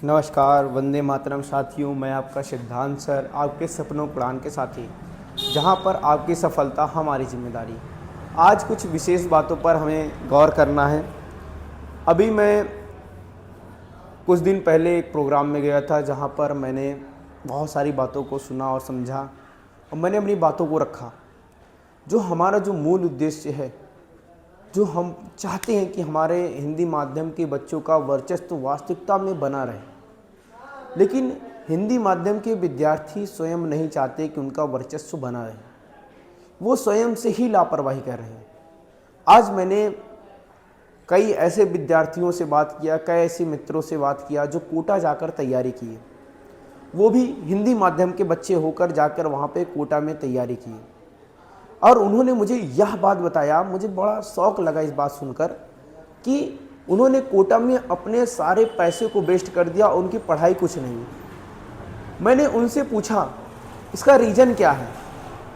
नमस्कार, वंदे मातरम साथियों। मैं आपका सिद्धांत सर, आपके सपनों को उड़ान के साथी, जहां पर आपकी सफलता हमारी जिम्मेदारी। आज कुछ विशेष बातों पर हमें गौर करना है। अभी मैं कुछ दिन पहले एक प्रोग्राम में गया था जहां पर मैंने बहुत सारी बातों को सुना और समझा और मैंने अपनी बातों को रखा। जो हमारा जो मूल उद्देश्य है, जो हम चाहते हैं कि हमारे हिंदी माध्यम के बच्चों का वर्चस्व वास्तविकता में बना रहे, लेकिन हिंदी माध्यम के विद्यार्थी स्वयं नहीं चाहते कि उनका वर्चस्व बना रहे। वो स्वयं से ही लापरवाही कर रहे हैं। आज मैंने कई ऐसे विद्यार्थियों से बात किया, कई ऐसे मित्रों से बात किया जो कोटा जाकर तैयारी किए, वो भी हिंदी माध्यम के बच्चे होकर जाकर वहाँ पे कोटा में तैयारी की। और उन्होंने मुझे यह बात बताया, मुझे बड़ा शौक़ लगा इस बात सुनकर कि उन्होंने कोटा में अपने सारे पैसे को वेस्ट कर दिया और उनकी पढ़ाई कुछ नहीं। मैंने उनसे पूछा इसका रीज़न क्या है।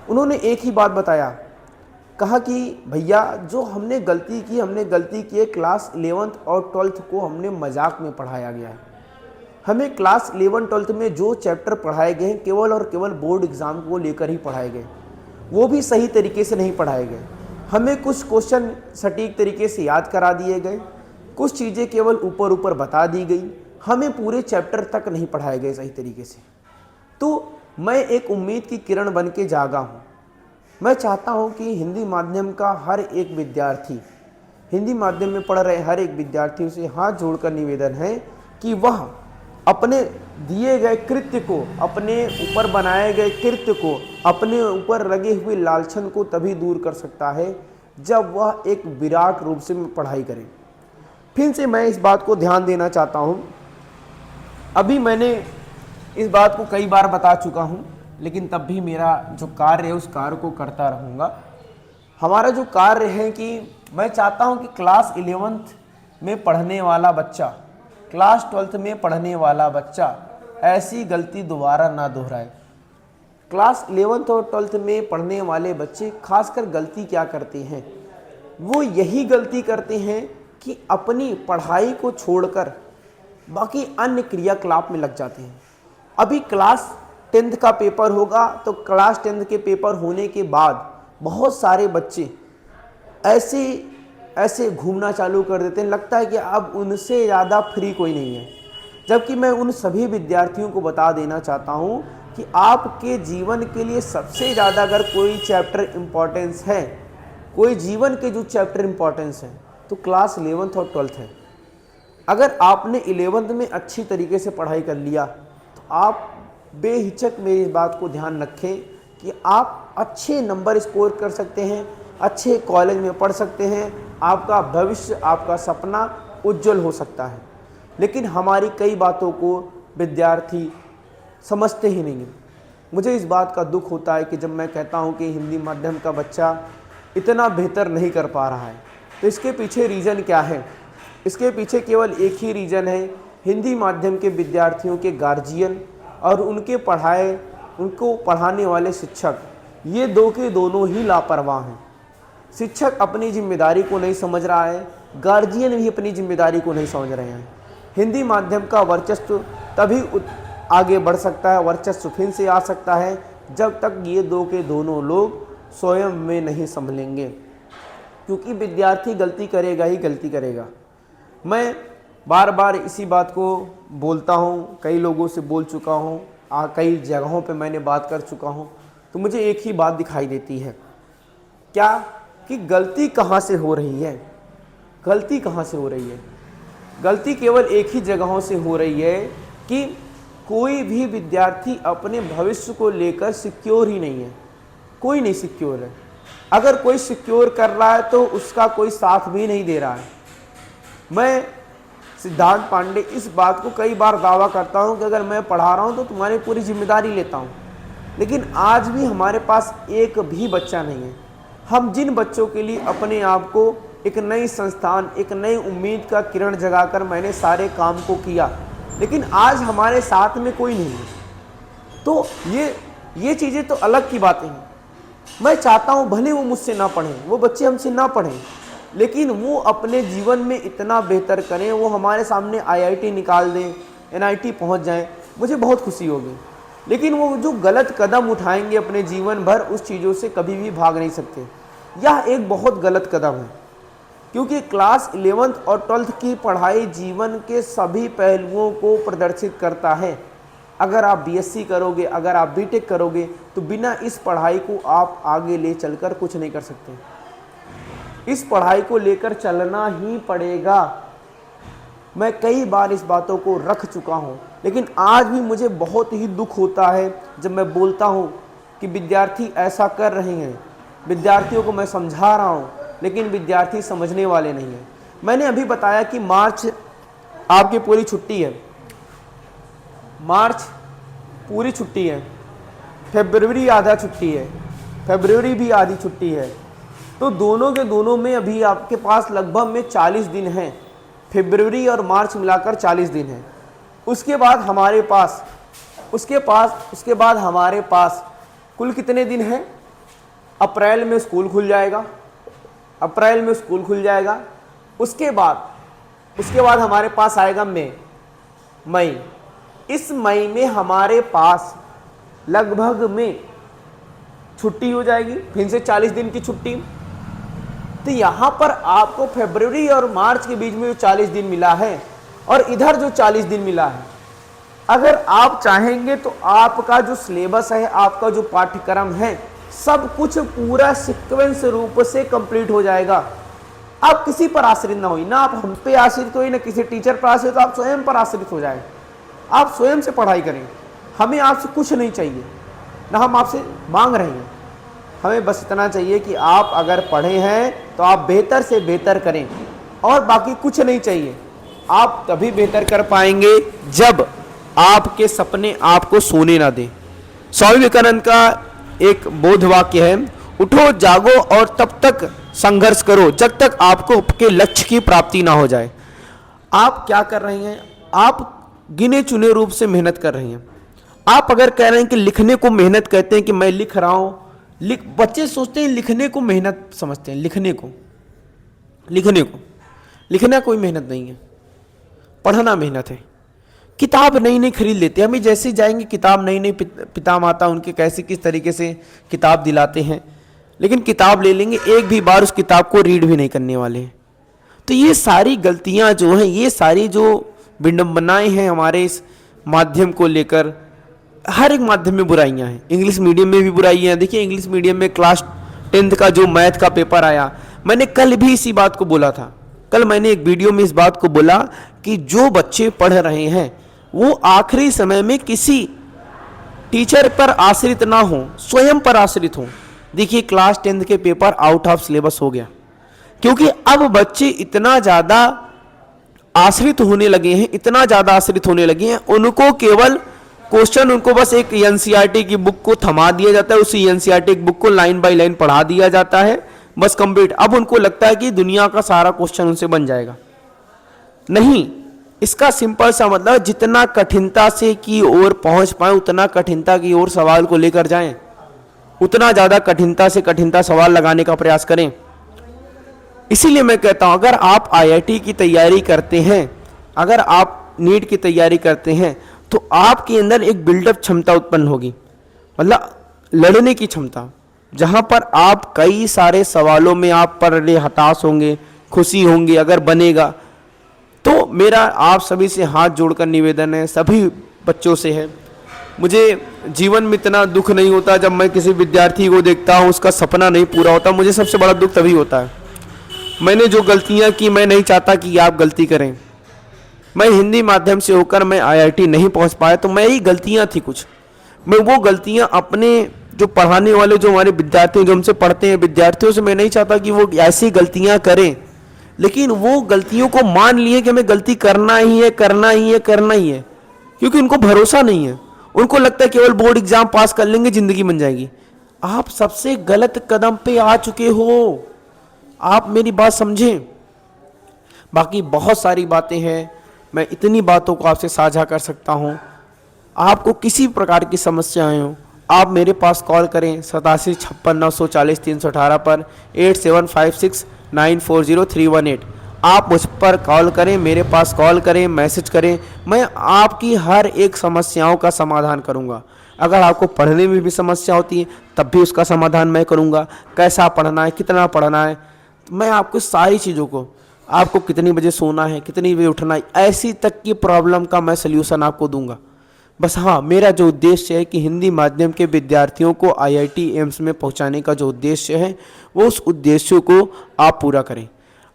उन्होंने एक ही बात बताया, कहा कि भैया जो हमने गलती की है क्लास 11th और 12th को हमने मजाक में पढ़ाया गया है। हमें क्लास 11-12th में जो चैप्टर पढ़ाए गए हैं केवल और केवल बोर्ड एग्ज़ाम को लेकर ही पढ़ाए गए, वो भी सही तरीके से नहीं पढ़ाए गए। हमें कुछ क्वेश्चन सटीक तरीके से याद करा दिए गए, कुछ चीज़ें केवल ऊपर ऊपर बता दी गई, हमें पूरे चैप्टर तक नहीं पढ़ाए गए सही तरीके से। तो मैं एक उम्मीद की किरण बन के जागा हूँ। मैं चाहता हूँ कि हिंदी माध्यम का हर एक विद्यार्थी, हिंदी माध्यम में पढ़ रहे हर एक विद्यार्थियों से हाथ जोड़कर निवेदन है कि वह अपने दिए गए कृत्य को, अपने ऊपर बनाए गए कृत्य को, अपने ऊपर लगे हुए लालछन को तभी दूर कर सकता है जब वह एक विराट रूप से पढ़ाई करे। फिर से मैं इस बात को ध्यान देना चाहता हूँ। अभी मैंने इस बात को कई बार बता चुका हूँ, लेकिन तब भी मेरा जो कार्य है उस कार्य को करता रहूँगा। हमारा जो कार्य है कि मैं चाहता हूँ कि क्लास 11th में पढ़ने वाला बच्चा, क्लास 12th में पढ़ने वाला बच्चा ऐसी गलती दोबारा ना दोहराए। क्लास 11th और 12th में पढ़ने वाले बच्चे खासकर गलती क्या करते हैं, वो यही गलती करते हैं कि अपनी पढ़ाई को छोड़कर बाकी अन्य क्रियाकलाप में लग जाते हैं। अभी क्लास 10th का पेपर होगा तो क्लास 10th के पेपर होने के बाद बहुत सारे बच्चे ऐसे घूमना चालू कर देते हैं, लगता है कि अब उनसे ज़्यादा फ्री कोई नहीं है। जबकि मैं उन सभी विद्यार्थियों को बता देना चाहता हूँ कि आपके जीवन के लिए सबसे ज़्यादा अगर कोई चैप्टर इम्पोर्टेंस है, कोई जीवन के जो चैप्टर इम्पोर्टेंस है, तो क्लास 11th और 12th है। अगर आपने 11th में अच्छी तरीके से पढ़ाई कर लिया तो आप बेहिचक मेरी इस बात को ध्यान रखें कि आप अच्छे नंबर स्कोर कर सकते हैं, अच्छे कॉलेज में पढ़ सकते हैं, आपका भविष्य, आपका सपना उज्जवल हो सकता है। लेकिन हमारी कई बातों को विद्यार्थी समझते ही नहीं हैं। मुझे इस बात का दुख होता है कि जब मैं कहता हूं कि हिंदी माध्यम का बच्चा इतना बेहतर नहीं कर पा रहा है, तो इसके पीछे रीज़न क्या है? इसके पीछे केवल एक ही रीज़न है, हिंदी माध्यम के विद्यार्थियों के गार्जियन और उनको पढ़ाने वाले शिक्षक, ये दो के दोनों ही लापरवाह हैं। शिक्षक अपनी जिम्मेदारी को नहीं समझ रहा है, गार्जियन भी अपनी जिम्मेदारी को नहीं समझ रहे हैं। हिंदी माध्यम का वर्चस्व तभी आगे बढ़ सकता है, वर्चस्व फिर से आ सकता है, जब तक ये दो के दोनों लोग स्वयं में नहीं संभलेंगे। क्योंकि विद्यार्थी गलती करेगा ही गलती करेगा। मैं बार बार इसी बात को बोलता हूँ, कई लोगों से बोल चुका हूँ, कई जगहों पे मैंने बात कर चुका हूँ, तो मुझे एक ही बात दिखाई देती है, क्या कि गलती कहाँ से हो रही है? गलती कहाँ से हो रही है? गलती केवल एक ही जगहों से हो रही है कि कोई भी विद्यार्थी अपने भविष्य को लेकर सिक्योर ही नहीं है। कोई नहीं सिक्योर है। अगर कोई सिक्योर कर रहा है तो उसका कोई साथ भी नहीं दे रहा है। मैं सिद्धांत पांडे इस बात को कई बार दावा करता हूं कि अगर मैं पढ़ा रहा हूं तो तुम्हारी पूरी जिम्मेदारी लेता हूं, लेकिन आज भी हमारे पास एक भी बच्चा नहीं है। हम जिन बच्चों के लिए अपने आप को एक नई संस्थान, एक नई उम्मीद का किरण जगाकर मैंने सारे काम को किया, लेकिन आज हमारे साथ में कोई नहीं है। तो ये चीज़ें तो अलग की बातें हैं। मैं चाहता हूँ भले वो मुझसे ना पढ़ें, वो बच्चे हमसे ना पढ़ें, लेकिन वो अपने जीवन में इतना बेहतर करें, वो हमारे सामने आईआईटी निकाल दें, NIT पहुंच जाएं, मुझे बहुत खुशी होगी। लेकिन वो जो गलत कदम उठाएंगे अपने जीवन भर, उस चीज़ों से कभी भी भाग नहीं सकते। यह एक बहुत गलत कदम है, क्योंकि क्लास 11th और 12th की पढ़ाई जीवन के सभी पहलुओं को प्रदर्शित करता है। अगर आप BSc करोगे, अगर आप BTech करोगे, तो बिना इस पढ़ाई को आप आगे ले चलकर कुछ नहीं कर सकते। इस पढ़ाई को लेकर चलना ही पड़ेगा। मैं कई बार इस बातों को रख चुका हूँ, लेकिन आज भी मुझे बहुत ही दुख होता है जब मैं बोलता हूँ कि विद्यार्थी ऐसा कर रहे हैं। विद्यार्थियों को मैं समझा रहा हूँ, लेकिन विद्यार्थी समझने वाले नहीं हैं। मैंने अभी बताया कि मार्च आपकी पूरी छुट्टी है, मार्च पूरी छुट्टी है, फरवरी आधा छुट्टी है, फरवरी भी आधी छुट्टी है। तो दोनों के दोनों में अभी आपके पास लगभग में 40 दिन हैं। फरवरी और मार्च मिलाकर 40 दिन हैं। उसके बाद हमारे पास कुल कितने दिन हैं? अप्रैल में स्कूल खुल जाएगा, अप्रैल में स्कूल खुल जाएगा। उसके बाद हमारे पास आएगा मई। इस मई में हमारे पास लगभग में छुट्टी हो जाएगी, फिर से 40 दिन की छुट्टी। तो यहाँ पर आपको फरवरी और मार्च के बीच में जो 40 दिन मिला है और इधर जो 40 दिन मिला है, अगर आप चाहेंगे तो आपका जो सिलेबस है, आपका जो पाठ्यक्रम है, सब कुछ पूरा सीक्वेंस रूप से कंप्लीट हो जाएगा। आप किसी पर आश्रित ना होइए, ना आप हम पे आश्रित होइए, ना किसी टीचर पर आश्रित हो, आप स्वयं पर आश्रित हो जाए। आप स्वयं से पढ़ाई करें। हमें आपसे कुछ नहीं चाहिए, ना हम आपसे मांग रहे हैं। हमें बस इतना चाहिए कि आप अगर पढ़े हैं तो आप बेहतर से बेहतर करें, और बाकी कुछ नहीं चाहिए। आप तभी बेहतर कर पाएंगे जब आपके सपने आपको सोने ना दें। स्वामी विवेकानंद का एक बोध वाक्य है, उठो जागो और तब तक संघर्ष करो जब तक आपको आपके लक्ष्य की प्राप्ति ना हो जाए। आप क्या कर रहे हैं? आप गिने चुने रूप से मेहनत कर रहे हैं। आप अगर कह रहे हैं कि लिखने को मेहनत कहते हैं कि मैं लिख रहा हूं, बच्चे सोचते हैं लिखने को मेहनत समझते हैं। लिखना कोई मेहनत नहीं है, पढ़ना मेहनत है। किताब नई नई खरीद लेते हैं, हमें जैसे जाएंगे किताब नई नई पिता माता उनके कैसे किस तरीके से किताब दिलाते हैं, लेकिन किताब ले लेंगे, एक भी बार उस किताब को रीड भी नहीं करने वाले हैं। तो ये सारी गलतियां जो हैं, ये सारी जो विडंबनाएं हैं हमारे इस माध्यम को लेकर, हर एक माध्यम में बुराइयां हैं। इंग्लिश मीडियम में भी बुराइयां हैं। देखिए इंग्लिश मीडियम में क्लास 10th का जो मैथ का पेपर आया, मैंने कल भी इसी बात को बोला था। कल मैंने एक वीडियो में इस बात को बोला कि जो बच्चे पढ़ रहे हैं वो आखिरी समय में किसी टीचर पर आश्रित ना हो, स्वयं पर आश्रित हो। देखिए क्लास 10th के पेपर आउट ऑफ सिलेबस हो गया, क्योंकि अब बच्चे इतना ज़्यादा आश्रित होने लगे हैं, उनको केवल क्वेश्चन, उनको बस एक NCERT की बुक को थमा दिया जाता है, उसी NCERT की बुक को लाइन बाय लाइन पढ़ा दिया जाता है, बस कंप्लीट। अब उनको लगता है कि दुनिया का सारा क्वेश्चन उनसे बन जाएगा। नहीं, इसका सिंपल सा मतलब जितना कठिनता से की ओर पहुंच पाए उतना कठिनता की ओर सवाल को लेकर जाएं, उतना ज़्यादा कठिनता से कठिनता सवाल लगाने का प्रयास करें। इसीलिए मैं कहता हूं, अगर आप IIT की तैयारी करते हैं, अगर आप नीट की तैयारी करते हैं, तो आपके अंदर एक बिल्डअप क्षमता उत्पन्न होगी, मतलब लड़ने की क्षमता, जहां पर आप कई सारे सवालों में आप पर हताश होंगे, खुशी होंगे अगर बनेगा। तो मेरा आप सभी से हाथ जोड़कर निवेदन है, सभी बच्चों से है, मुझे जीवन में इतना दुख नहीं होता जब मैं किसी विद्यार्थी को देखता हूँ उसका सपना नहीं पूरा होता। मुझे सबसे बड़ा दुख तभी होता है। मैंने जो गलतियाँ की, मैं नहीं चाहता कि आप गलती करें। मैं हिंदी माध्यम से होकर मैं IIT नहीं पहुँच पाया, तो मेरी गलतियाँ थी कुछ। मैं वो गलतियाँ अपने जो पढ़ाने वाले, जो हमारे विद्यार्थी जो हमसे पढ़ते हैं, विद्यार्थियों से मैं नहीं चाहता कि वो ऐसी गलतियाँ करें, लेकिन वो गलतियों को मान लिए कि हमें गलती करना ही है, क्योंकि उनको भरोसा नहीं है। उनको लगता है केवल बोर्ड एग्जाम पास कर लेंगे जिंदगी बन जाएगी। आप सबसे गलत कदम पे आ चुके हो, आप मेरी बात समझें। बाकी बहुत सारी बातें हैं, मैं इतनी बातों को आपसे साझा कर सकता हूँ। आपको किसी प्रकार की समस्याएं हो, आप मेरे पास कॉल करें 8756 940 318 पर 8756 940 318। आप मुझ पर कॉल करें, मेरे पास कॉल करें, मैसेज करें, मैं आपकी हर एक समस्याओं का समाधान करूंगा। अगर आपको पढ़ने में भी समस्या होती है तब भी उसका समाधान मैं करूंगा। कैसा पढ़ना है, कितना पढ़ना है, मैं आपको सारी चीज़ों को, आपको कितनी बजे सोना है, कितनी बजे उठना है, ऐसी तक की प्रॉब्लम का मैं सल्यूशन आपको दूंगा। बस हाँ, मेरा जो उद्देश्य है कि हिंदी माध्यम के विद्यार्थियों को आईआईटी एम्स में पहुंचाने का जो उद्देश्य है वो उस उद्देश्य को आप पूरा करें।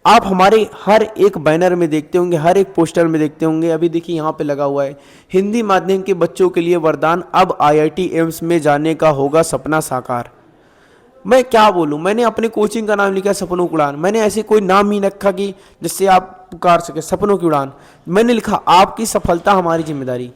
आप हमारे हर एक बैनर में देखते होंगे, हर एक पोस्टर में देखते होंगे, अभी देखिए यहाँ पे लगा हुआ है, हिंदी माध्यम के बच्चों के लिए वरदान, अब आईआईटी एम्स में जाने का होगा सपना साकार। मैं क्या बोलूं, मैंने अपने कोचिंग का नाम लिखा है सपनों की उड़ान। मैंने ऐसे कोई नाम ही रखा कि जिससे आप पुकार सके, सपनों की उड़ान। मैंने लिखा आपकी सफलता हमारी जिम्मेदारी,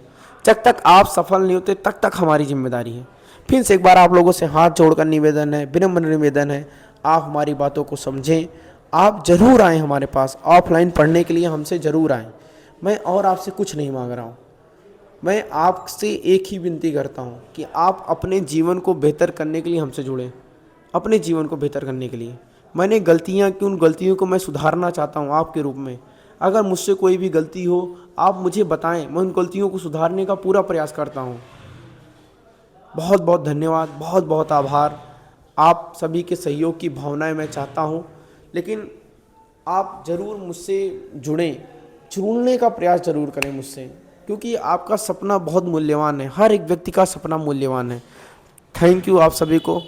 जब तक आप सफल नहीं होते तब तक हमारी जिम्मेदारी है। फिर से एक बार आप लोगों से हाथ जोड़कर निवेदन है, विनम्र निवेदन है, आप हमारी बातों को समझें। आप जरूर आएँ हमारे पास, ऑफलाइन पढ़ने के लिए हमसे ज़रूर आएँ। मैं और आपसे कुछ नहीं मांग रहा हूँ, मैं आपसे एक ही विनती करता हूँ कि आप अपने जीवन को बेहतर करने के लिए हमसे जुड़ें। अपने जीवन को बेहतर करने के लिए मैंने गलतियाँ की, उन गलतियों को मैं सुधारना चाहता हूँ आपके रूप में। अगर मुझसे कोई भी गलती हो आप मुझे बताएं, मैं उन गलतियों को सुधारने का पूरा प्रयास करता हूँ। बहुत बहुत धन्यवाद, बहुत बहुत आभार। आप सभी के सहयोग की भावनाएं मैं चाहता हूँ, लेकिन आप ज़रूर मुझसे जुड़ें, जुड़ने का प्रयास ज़रूर करें मुझसे, क्योंकि आपका सपना बहुत मूल्यवान है, हर एक व्यक्ति का सपना मूल्यवान है। थैंक यू आप सभी को।